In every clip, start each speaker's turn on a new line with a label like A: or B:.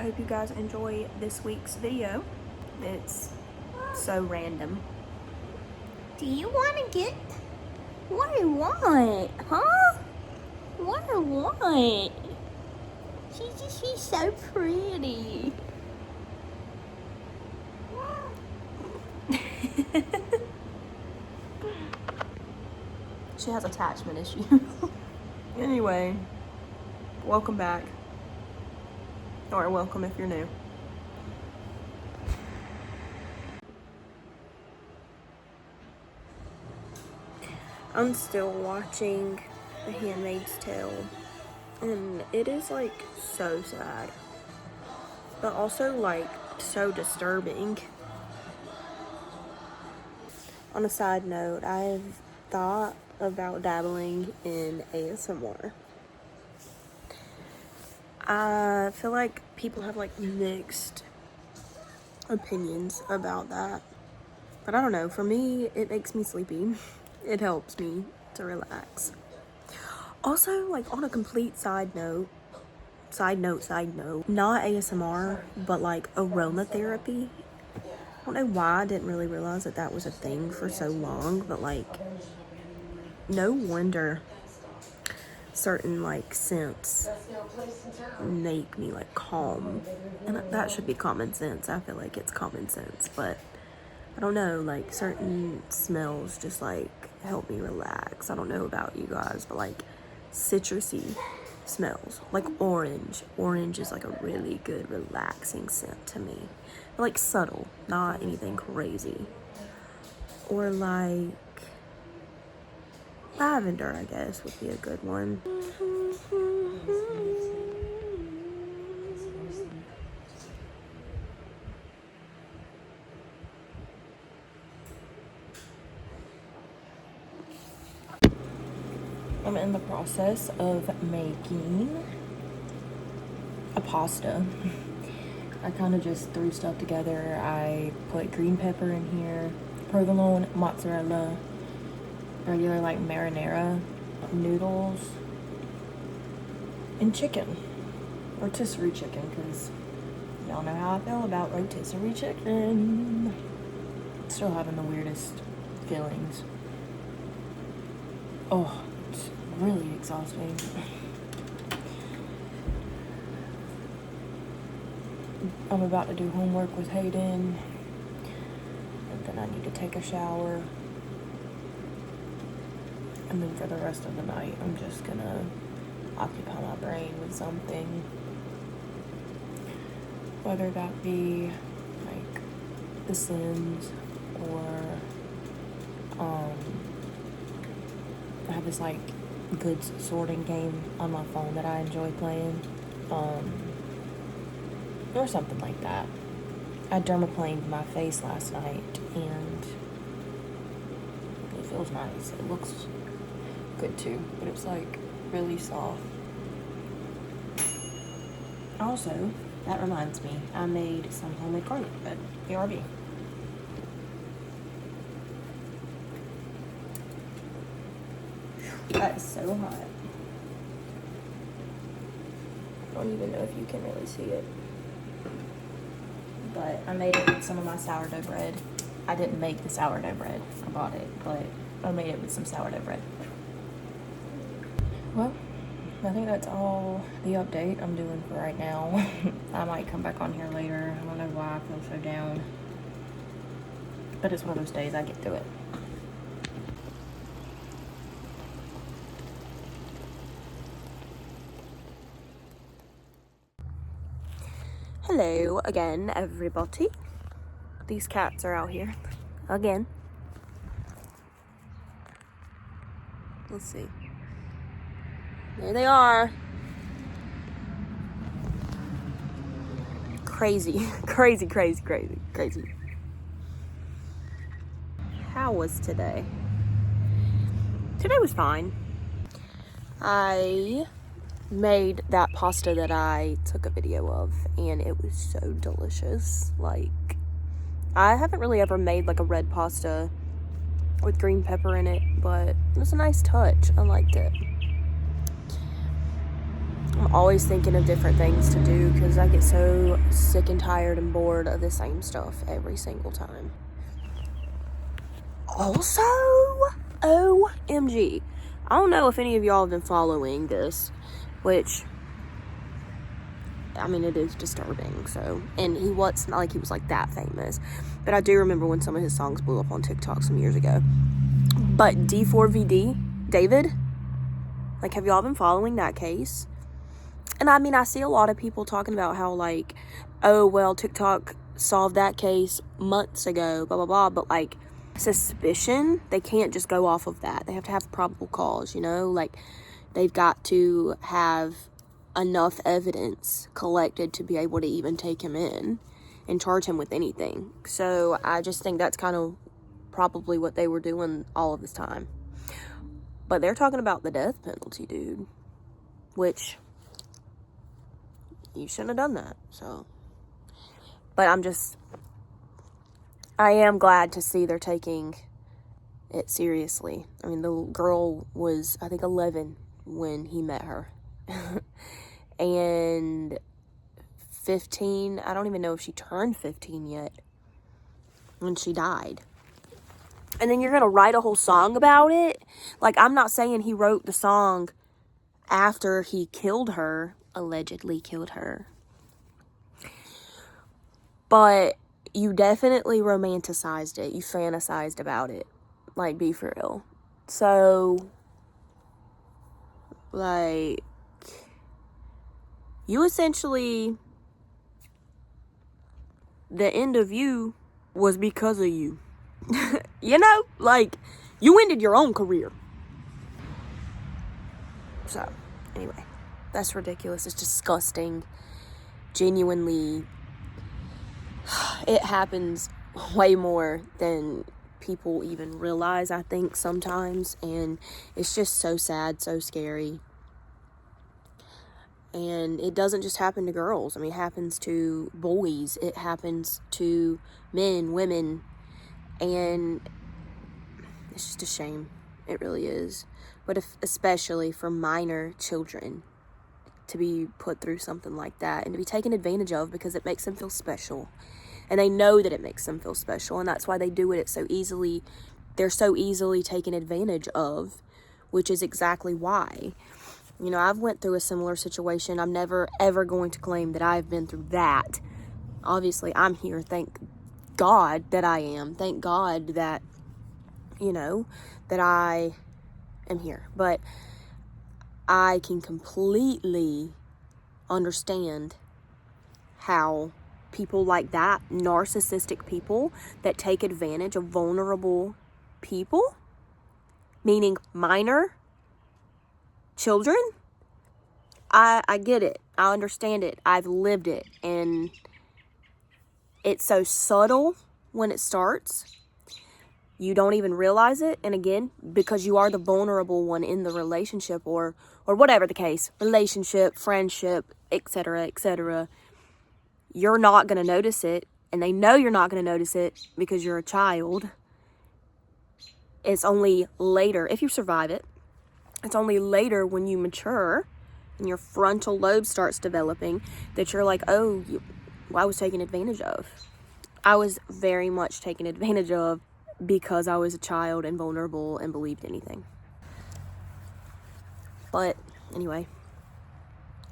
A: I hope you guys enjoy this week's video. It's so random.
B: Do you want to get... What do you want? Huh? What do you want? She's so pretty.
A: She has attachment issues. Anyway, welcome back. Or welcome if you're new. I'm still watching The Handmaid's Tale, and it is like so sad, but also like so disturbing. On a side note, I've thought about dabbling in ASMR. I feel like people have like mixed opinions about that, but I don't know, for me it makes me sleepy. It helps me to relax. Also, like on a complete side note, not ASMR, but like aromatherapy. I don't know why I didn't really realize that that was a thing for so long, but like no wonder certain like scents make me like calm, and that should be common sense. I feel like it's common sense, but I don't know, like certain smells just like help me relax. I don't know about you guys, but like citrusy smells, like orange is like a really good relaxing scent to me, but like subtle, not anything crazy. Or like lavender, I guess, would be a good one. I'm in the process of making a pasta. I kind of just threw stuff together. I put green pepper in here, provolone, mozzarella, regular like marinara, noodles, and chicken. Rotisserie chicken, because y'all know how I feel about rotisserie chicken. Still having the weirdest feelings. Oh, it's really exhausting. I'm about to do homework with Hayden, and then I need to take a shower. And then for the rest of the night, I'm just gonna occupy my brain with something. Whether that be like The Sims or I have this like goods sorting game on my phone that I enjoy playing. Or something like that. I dermaplaned my face last night and it feels nice. It looks good too, but it's like really soft. Also, that reminds me, I made some homemade garlic bread, BRB. That is so hot. I don't even know if you can really see it. But I made it with some of my sourdough bread. I didn't make the sourdough bread. I bought it, but I made it with some sourdough bread. Well, I think that's all the update I'm doing for right now. I might come back on here later. I don't know why I feel so down. But it's one of those days, I get through it. Hello again, everybody. These cats are out here again. Let's see. There they are. Crazy, crazy, crazy, crazy, crazy. How was today? Today was fine. I made that pasta that I took a video of, and it was so delicious. Like, I haven't really ever made like a red pasta with green pepper in it, but it was a nice touch. I liked it. I'm always thinking of different things to do because I get so sick and tired and bored of the same stuff every single time. Also, OMG, I don't know if any of y'all have been following this, which, I mean, it is disturbing, so, and he was, not like he was like that famous, but I do remember when some of his songs blew up on TikTok some years ago. But D4VD, David, like, have y'all been following that case? And I mean, I see a lot of people talking about how, like, oh, well, TikTok solved that case months ago, blah, blah, blah, but, like, suspicion, they can't just go off of that. They have to have probable cause, you know? Like, they've got to have enough evidence collected to be able to even take him in and charge him with anything. So I just think that's kind of probably what they were doing all of this time. But they're talking about the death penalty, dude, which you shouldn't have done that. So, but I am glad to see they're taking it seriously. I mean, the girl was, I think, 11 when he met her. And 15, I don't even know if she turned 15 yet when she died. And then you're going to write a whole song about it? Like, I'm not saying he wrote the song after he killed her, allegedly killed her. But you definitely romanticized it. You fantasized about it. Like, be for real. So, like, you essentially, the end of you was because of you. You know? Like, you ended your own career. So, anyway, that's ridiculous. It's disgusting. Genuinely, it happens way more than people even realize, I think, sometimes. And it's just so sad, so scary. And it doesn't just happen to girls. I mean, it happens to boys. It happens to men, women. And it's just a shame. It really is. But especially for minor children to be put through something like that and to be taken advantage of because it makes them feel special. And they know that it makes them feel special, and that's why they do it so easily. They're so easily taken advantage of, which is exactly why. You know, I've went through a similar situation. I'm never, ever going to claim that I've been through that. Obviously, I'm here. Thank God that I am. Thank God that, you know, that I am here. But I can completely understand how people like that, narcissistic people that take advantage of vulnerable people, meaning minor children, I get it. I understand it. I've lived it. And it's so subtle when it starts. You don't even realize it. And again, because you are the vulnerable one in the relationship or whatever the case, relationship, friendship, etc., etc., you're not going to notice it. And they know you're not going to notice it because you're a child. It's only later, if you survive it, it's only later when you mature and your frontal lobe starts developing that you're like, oh, I was taken advantage of. I was very much taken advantage of because I was a child and vulnerable and believed anything. But anyway,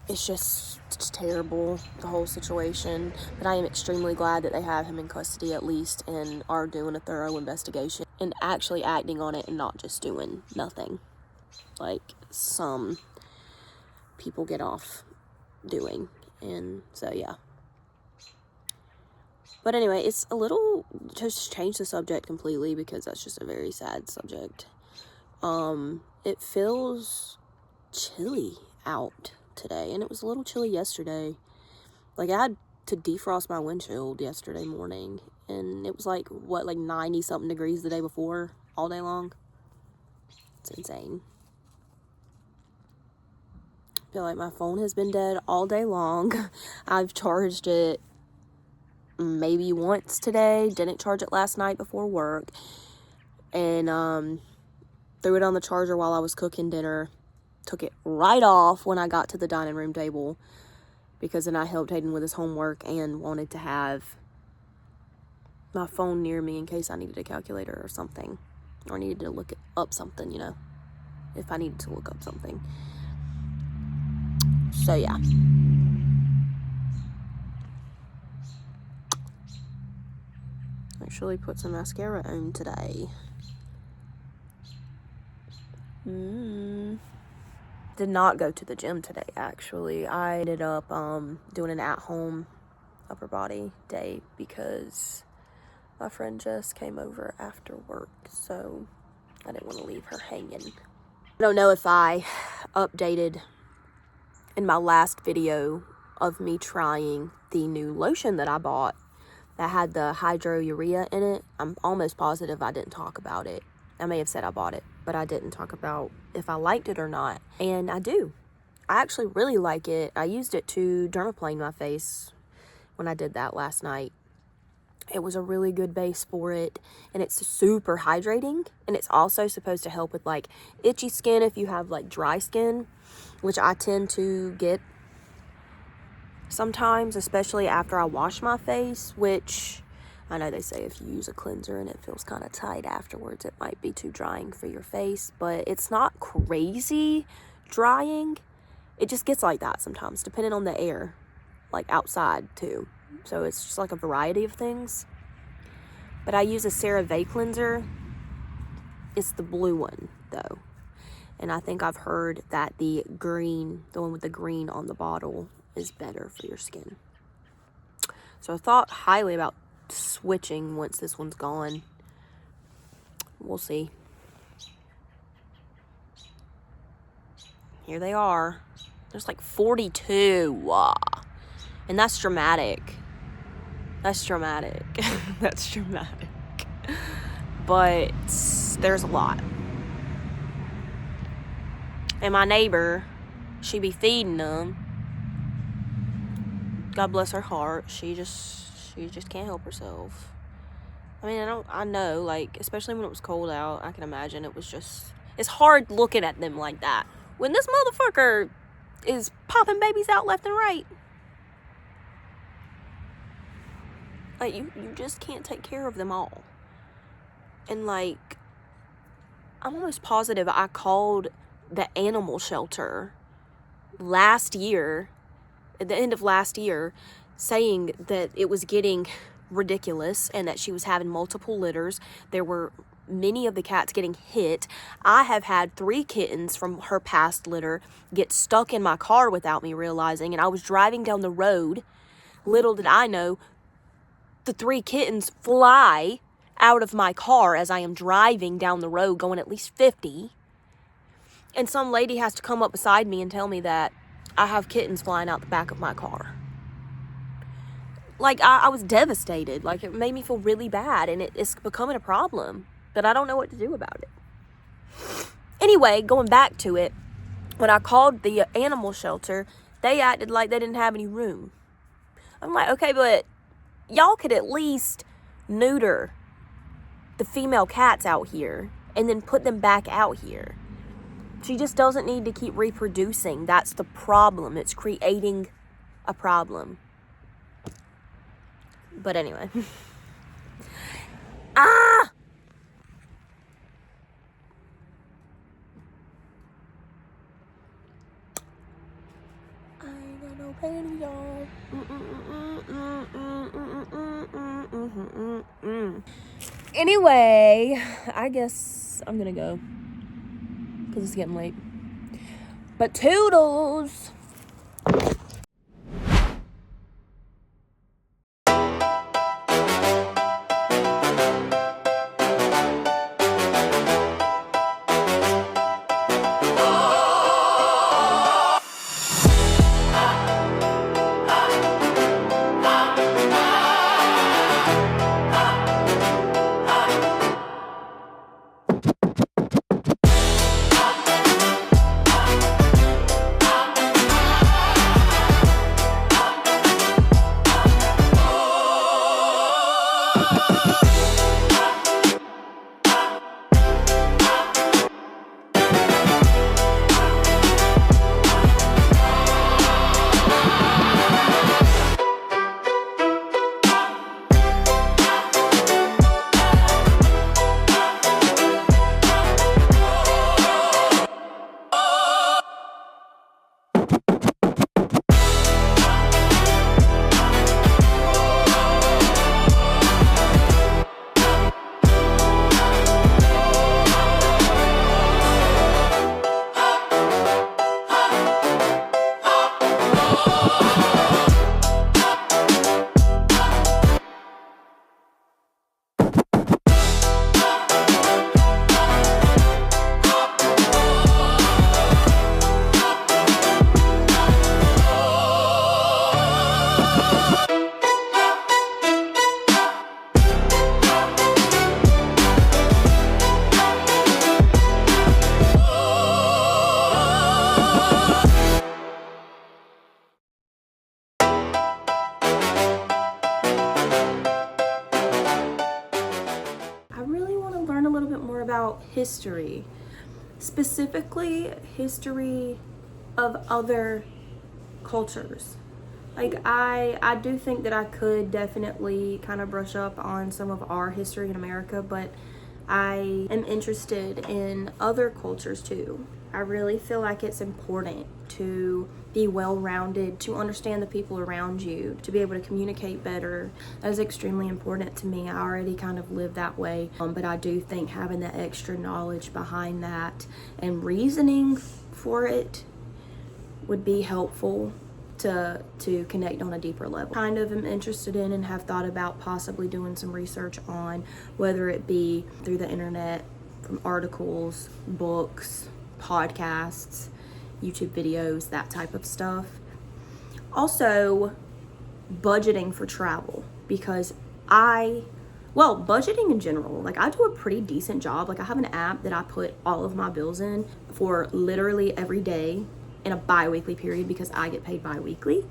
A: it's just terrible, the whole situation. But I am extremely glad that they have him in custody at least and are doing a thorough investigation and actually acting on it and not just doing nothing like some people get off doing. And so, yeah. But anyway, it's a little, just change the subject completely because that's just a very sad subject. It feels chilly out today, and it was a little chilly yesterday. Like, I had to defrost my windshield yesterday morning, and it was like 90 something degrees the day before, all day long. It's insane. I feel like my phone has been dead all day long. I've charged it maybe once today, didn't charge it last night before work, and threw it on the charger while I was cooking dinner took it right off when I got to the dining room table, because then I helped Hayden with his homework and wanted to have my phone near me in case I needed a calculator or something, or needed to look up something, you know, if I needed to look up something. So yeah. Actually put some mascara on today. Did not go to the gym today, actually. I ended up doing an at-home upper body day because my friend Jess came over after work, so I didn't want to leave her hanging. I don't know if I updated in my last video of me trying the new lotion that I bought that had the hydrourea in it. I'm almost positive I didn't talk about it. I may have said I bought it, but I didn't talk about if I liked it or not. And I do. I actually really like it. I used it to dermaplane my face when I did that last night. It was a really good base for it, and it's super hydrating, and it's also supposed to help with like itchy skin if you have like dry skin, which I tend to get sometimes, especially after I wash my face, which I know they say if you use a cleanser and it feels kind of tight afterwards, it might be too drying for your face, but it's not crazy drying. It just gets like that sometimes, depending on the air, like outside too. So it's just like a variety of things. But I use a CeraVe cleanser. It's the blue one though. And I think I've heard that the green, the one with the green on the bottle, is better for your skin. So I thought highly about switching once this one's gone. We'll see. Here they are. There's like 42. And that's dramatic. That's dramatic. That's dramatic. But there's a lot. And my neighbor, she be feeding them. God bless her heart. She just can't help herself. I mean, I know, like, especially when it was cold out, I can imagine it's hard looking at them like that when this motherfucker is popping babies out left and right. Like, you just can't take care of them all. And, like, I'm almost positive I called the animal shelter last year, at the end of last year, saying that it was getting ridiculous and that she was having multiple litters. There were many of the cats getting hit. I have had 3 kittens from her past litter get stuck in my car without me realizing, and I was driving down the road. Little did I know, the 3 kittens fly out of my car as I am driving down the road going at least 50. And some lady has to come up beside me and tell me that I have kittens flying out the back of my car. Like, I was devastated. Like, it made me feel really bad, and it's becoming a problem, but I don't know what to do about it. Anyway, going back to it, when I called the animal shelter, they acted like they didn't have any room. I'm like, okay, but y'all could at least neuter the female cats out here and then put them back out here. She just doesn't need to keep reproducing. That's the problem. It's creating a problem. But anyway. I ain't got no panties on. Anyway, I guess I'm gonna go because it's getting late. But toodles! about history, specifically history of other cultures. Like, I do think that I could definitely kind of brush up on some of our history in America, but I am interested in other cultures too. I really feel like it's important to be well-rounded, to understand the people around you, to be able to communicate better. That is extremely important to me. I already kind of live that way, but I do think having the extra knowledge behind that and reasoning for it would be helpful to connect on a deeper level. Kind of am interested in and have thought about possibly doing some research on, whether it be through the internet, from articles, books, podcasts, YouTube videos, that type of stuff. Also, budgeting for travel, because budgeting in general, like, I do a pretty decent job. Like, I have an app that I put all of my bills in for literally every day in a bi-weekly period, because I get paid bi-weekly.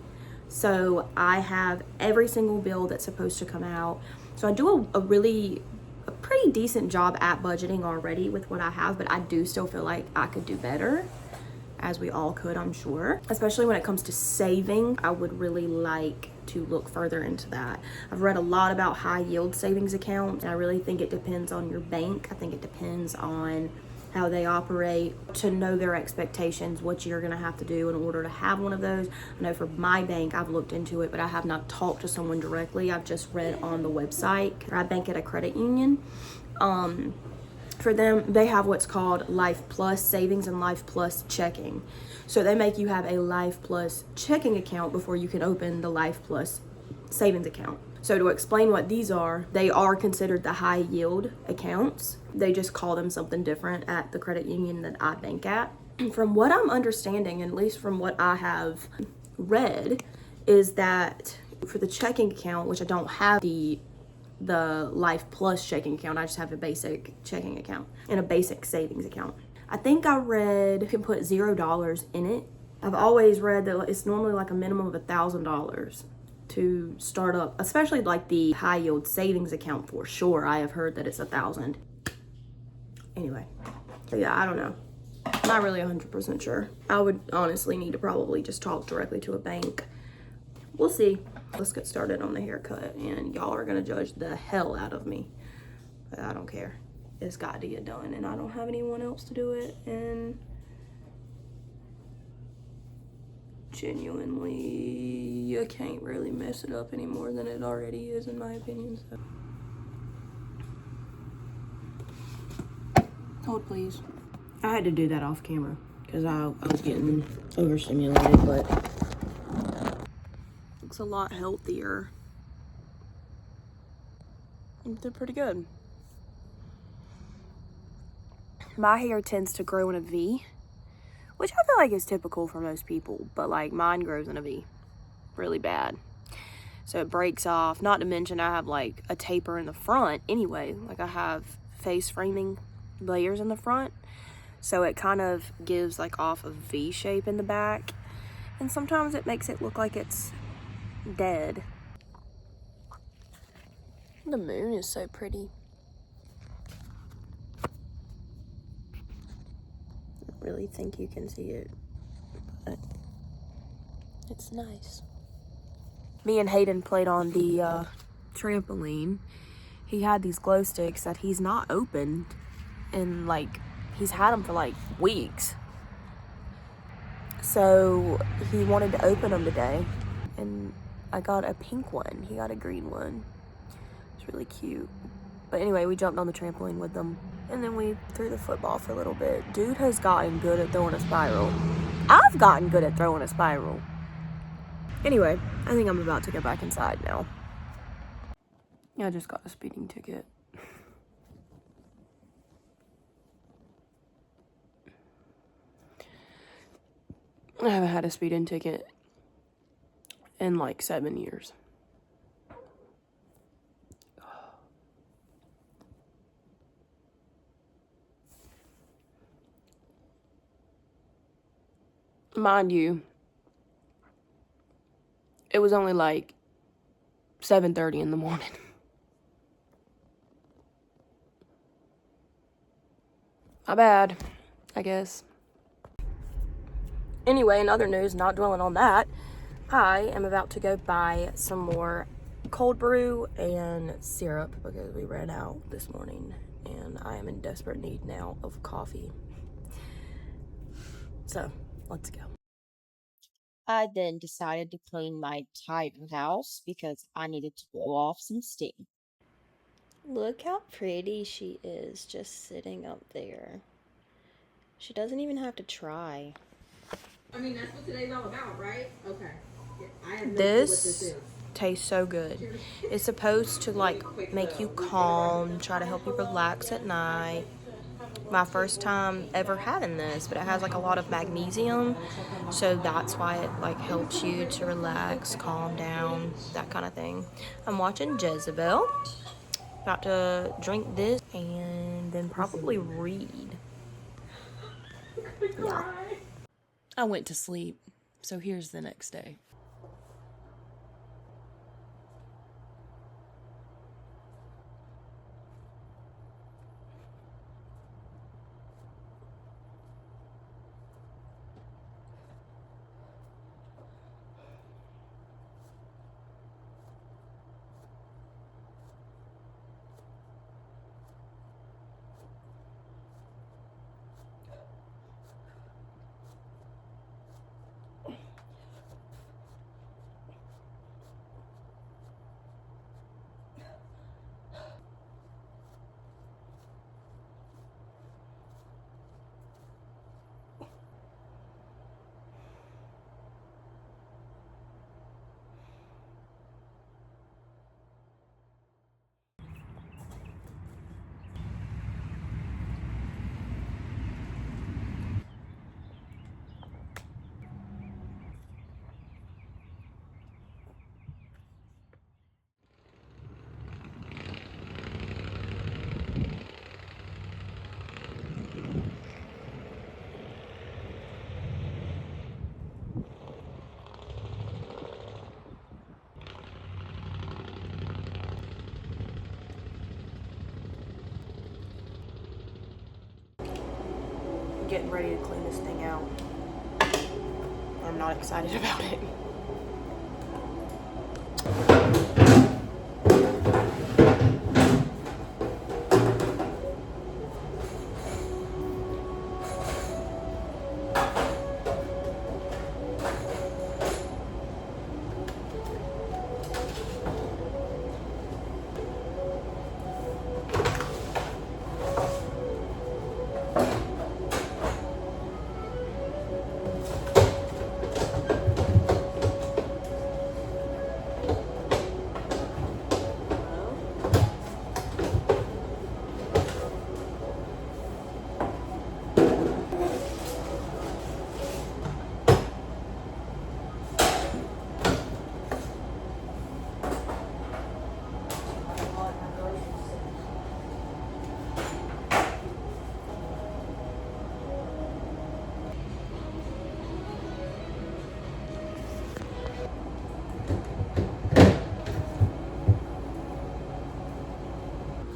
A: So I have every single bill that's supposed to come out. So I do a pretty decent job at budgeting already with what I have, but I do still feel like I could do better, as we all could, I'm sure. Especially when it comes to saving, I would really like to look further into that. I've read a lot about high yield savings accounts, and I really think it depends on your bank. I think it depends on how they operate, to know their expectations, what you're gonna have to do in order to have one of those. I know for my bank, I've looked into it, but I have not talked to someone directly. I've just read on the website. I bank at a credit union. For them, they have what's called Life Plus savings and Life Plus checking. So they make you have a Life Plus checking account before you can open the Life Plus savings account. So to explain what these are, they are considered the high yield accounts. They just call them something different at the credit union that I bank at. From what I'm understanding, at least from what I have read, is that for the checking account, which I don't have the Life Plus checking account, I just have a basic checking account and a basic savings account. I think I read you can put $0 in it. I've always read that it's normally like a minimum of $1,000 to start up, especially like the high yield savings account. For sure, I have heard that it's $1,000. Anyway, so yeah, I don't know. I'm not really 100% sure. I would honestly need to probably just talk directly to a bank. We'll see. Let's get started on the haircut, and y'all are gonna judge the hell out of me, but I don't care. It's got to get done, and I don't have anyone else to do it, and genuinely, I can't really mess it up any more than it already is, in my opinion. So. Hold, please. I had to do that off camera because I was getting overstimulated, but looks a lot healthier. They're pretty good. My hair tends to grow in a V, which I feel like is typical for most people, but like mine grows in a V really bad. So it breaks off, not to mention I have like a taper in the front anyway. Like I have face framing layers in the front, so it kind of gives like off a V shape in the back, and sometimes it makes it look like it's dead. The moon is so pretty. I don't really think you can see it, but it's nice. Me and Hayden played on the trampoline. He had these glow sticks that he's not opened, and like he's had them for like weeks. So he wanted to open them today, and I got a pink one. He got a green one. It's really cute. But anyway, we jumped on the trampoline with them, and then we threw the football for a little bit. Dude has gotten good at throwing a spiral. I've gotten good at throwing a spiral. Anyway, I think I'm about to go back inside now. I just got a speeding ticket. I haven't had a speeding ticket in like 7 years. Mind you, it was only like 7:30 in the morning. My bad, I guess. Anyway, in other news, not dwelling on that, I am about to go buy some more cold brew and syrup because we ran out this morning and I am in desperate need now of coffee. So, let's go.
B: I then decided to clean my entire house because I needed to blow off some steam.
A: Look how pretty she is just sitting up there. She doesn't even have to try.
C: I mean, that's what today's all about, right? Okay. Yeah, I have no clue what
A: This
C: this is.
A: tastes so good. It's supposed to like make you calm, try to help you relax at night. My first time ever having this, but it has like a lot of magnesium, so that's why it like helps you to relax, calm down, that kind of thing. I'm watching Jezebel. About to drink this and then probably read. Yeah. I went to sleep, so here's the next day. Getting ready to clean this thing out. I'm not excited about it.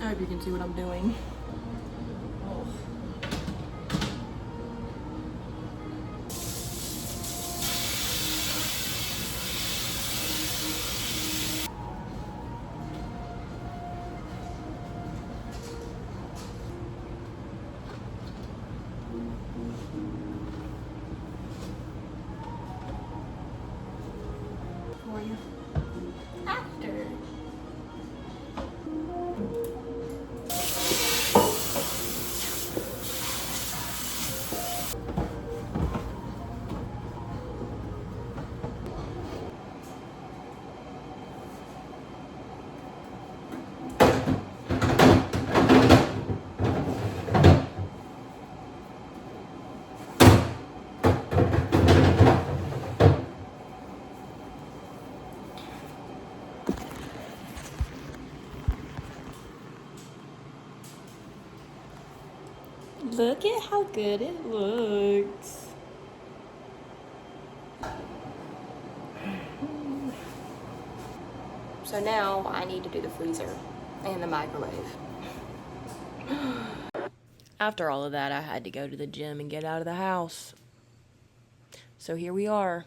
A: I hope you can see what I'm doing. For you.
B: After.
A: Look at how good it looks. So now I need to do the freezer and the microwave. After all of that, I had to go to the gym and get out of the house. So here we are.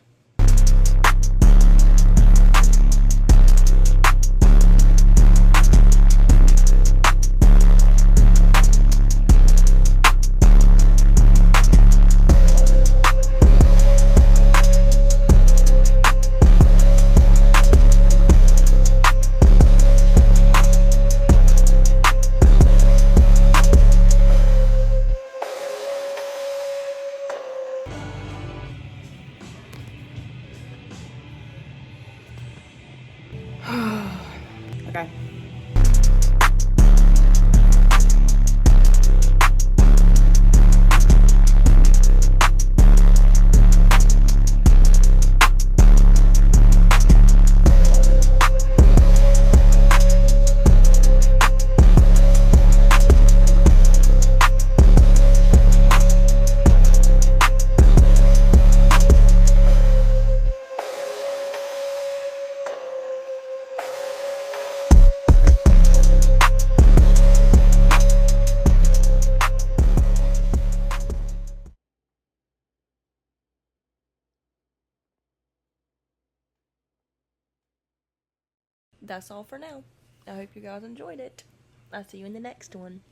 A: Okay. That's all for now. I hope you guys enjoyed it. I'll see you in the next one.